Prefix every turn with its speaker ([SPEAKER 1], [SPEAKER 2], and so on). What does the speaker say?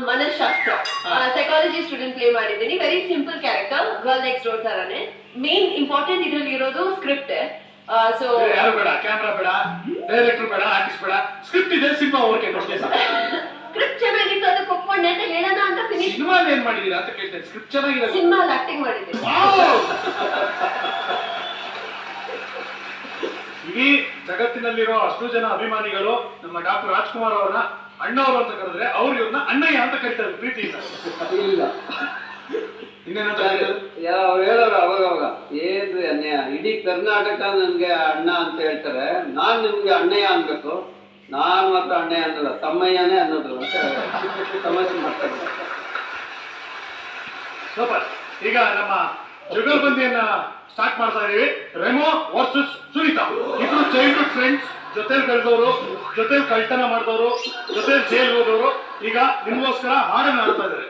[SPEAKER 1] ಮನಃಶಾಸ್ತ್ರ psychology student play ಮಾಡಿದ್ದೀನಿ. Very simple character, girl next door ತರಾನೇ. Main important ಇದ್ರಲ್ಲಿ ಇರೋದು ಸ್ಕ್ರಿಪ್ಟ್. ಸೊ
[SPEAKER 2] ಯಾರು ಬೇಡ, ಕ್ಯಾಮ್ರಾ ಬೇಡ, ಡೈರೆಕ್ಟರ್ ಬೇಡ, ಆರ್ಟಿಸ್ಟ್ ಬೇಡ, ಸ್ಕ್ರಿಪ್ಟ್ ಇದೆ, ಸಿನಿಮಾ ಓಕೆ ಅಷ್ಟೇ ಸಾಕು.
[SPEAKER 1] ಸ್ಕ್ರಿಪ್ಟ್ ಚೆನ್ನಾಗಿತ್ತು, ಅದಕ್ಕೆ ಒಪ್ಕೊಂಡೆ ಅಂತ ಹೇಳೋಣ ಅಂತ ಫಿನಿಶ್.
[SPEAKER 2] ಸಿನಿಮಾ ಏನ್ ಮಾಡಿದೀರಾ ಅಂತ ಕೇಳ್ತೇನೆ. ಸ್ಕ್ರಿಪ್ಟ್ ಚೆನ್ನಾಗಿದೆ.
[SPEAKER 1] ಸಿನಿಮಾ ಆಕ್ಟಿಂಗ್ ಮಾಡಿದ್ದೀನಿ.
[SPEAKER 2] ಇಡೀ ಜಗತ್ತಿನಲ್ಲಿರೋ ಅಷ್ಟು ಜನ ಅಭಿಮಾನಿಗಳು ನಮ್ಮ ಡಾಕ್ಟರ್ ರಾಜ್ಕುಮಾರ್ ಅವರನ್ನ ಅಣ್ಣವರು ಅಂತ ಕರೆದ್ರೆ ಅವ್ರು ಇವ್ರನ್ನ ಅಣ್ಣಯ್ಯ ಅಂತ ಕರೀತಾರೆ ಪ್ರೀತಿಯಿಂದ.
[SPEAKER 3] ಇಲ್ಲ
[SPEAKER 2] ಇನ್ನೇನಂತ
[SPEAKER 3] ಅವ್ರು ಹೇಳೋರು ಅವಾಗ ಏನ್ರಿ ಅನ್ಯಾಯ, ಇಡೀ ಕರ್ನಾಟಕ ನನ್ಗೆ ಅಣ್ಣ ಅಂತ ಹೇಳ್ತಾರೆ, ನಾನ್ ನಿಮ್ಗೆ ಅಣ್ಣಯ್ಯ ಅನ್ಬೇಕು, ನಾನ್ ಮಾತ್ರ ಅಣ್ಣಯ್ಯ ಅನ್ನಲ್ಲ, ತಮ್ಮಯ್ಯನೇ ಅನ್ನೋದು ಅಂತ ಸಮಸ್ಯೆ ಮಾಡ್ತಾರೆ.
[SPEAKER 2] ಸೂಪರ್. ಈಗ ನಮ್ಮ ಜುಗಲ್ಬಂದಿಯನ್ನ ಸ್ಟಾರ್ಟ್ ಮಾಡ್ತಾ ಇದೀವಿ. ರೆಮೋ ವರ್ಸಸ್ ಸುನೀತಾ, ಇಬ್ರು ಚೈಲ್ಡ್ಹುಡ್ ಫ್ರೆಂಡ್ಸ್, ಜೊತೆಲಿ ಬೆಳೆದವರು, ಜೊತೆಲಿ ಕಳ್ತನ ಮಾಡಿದವರು, ಜೊತೆಲಿ ಜೈಲ್ ಹೋದವರು. ಈಗ ನಿಮಗೋಸ್ಕರ ಹಾಡನ್ನ ಆಡ್ತಾ ಇದ್ದಾರೆ.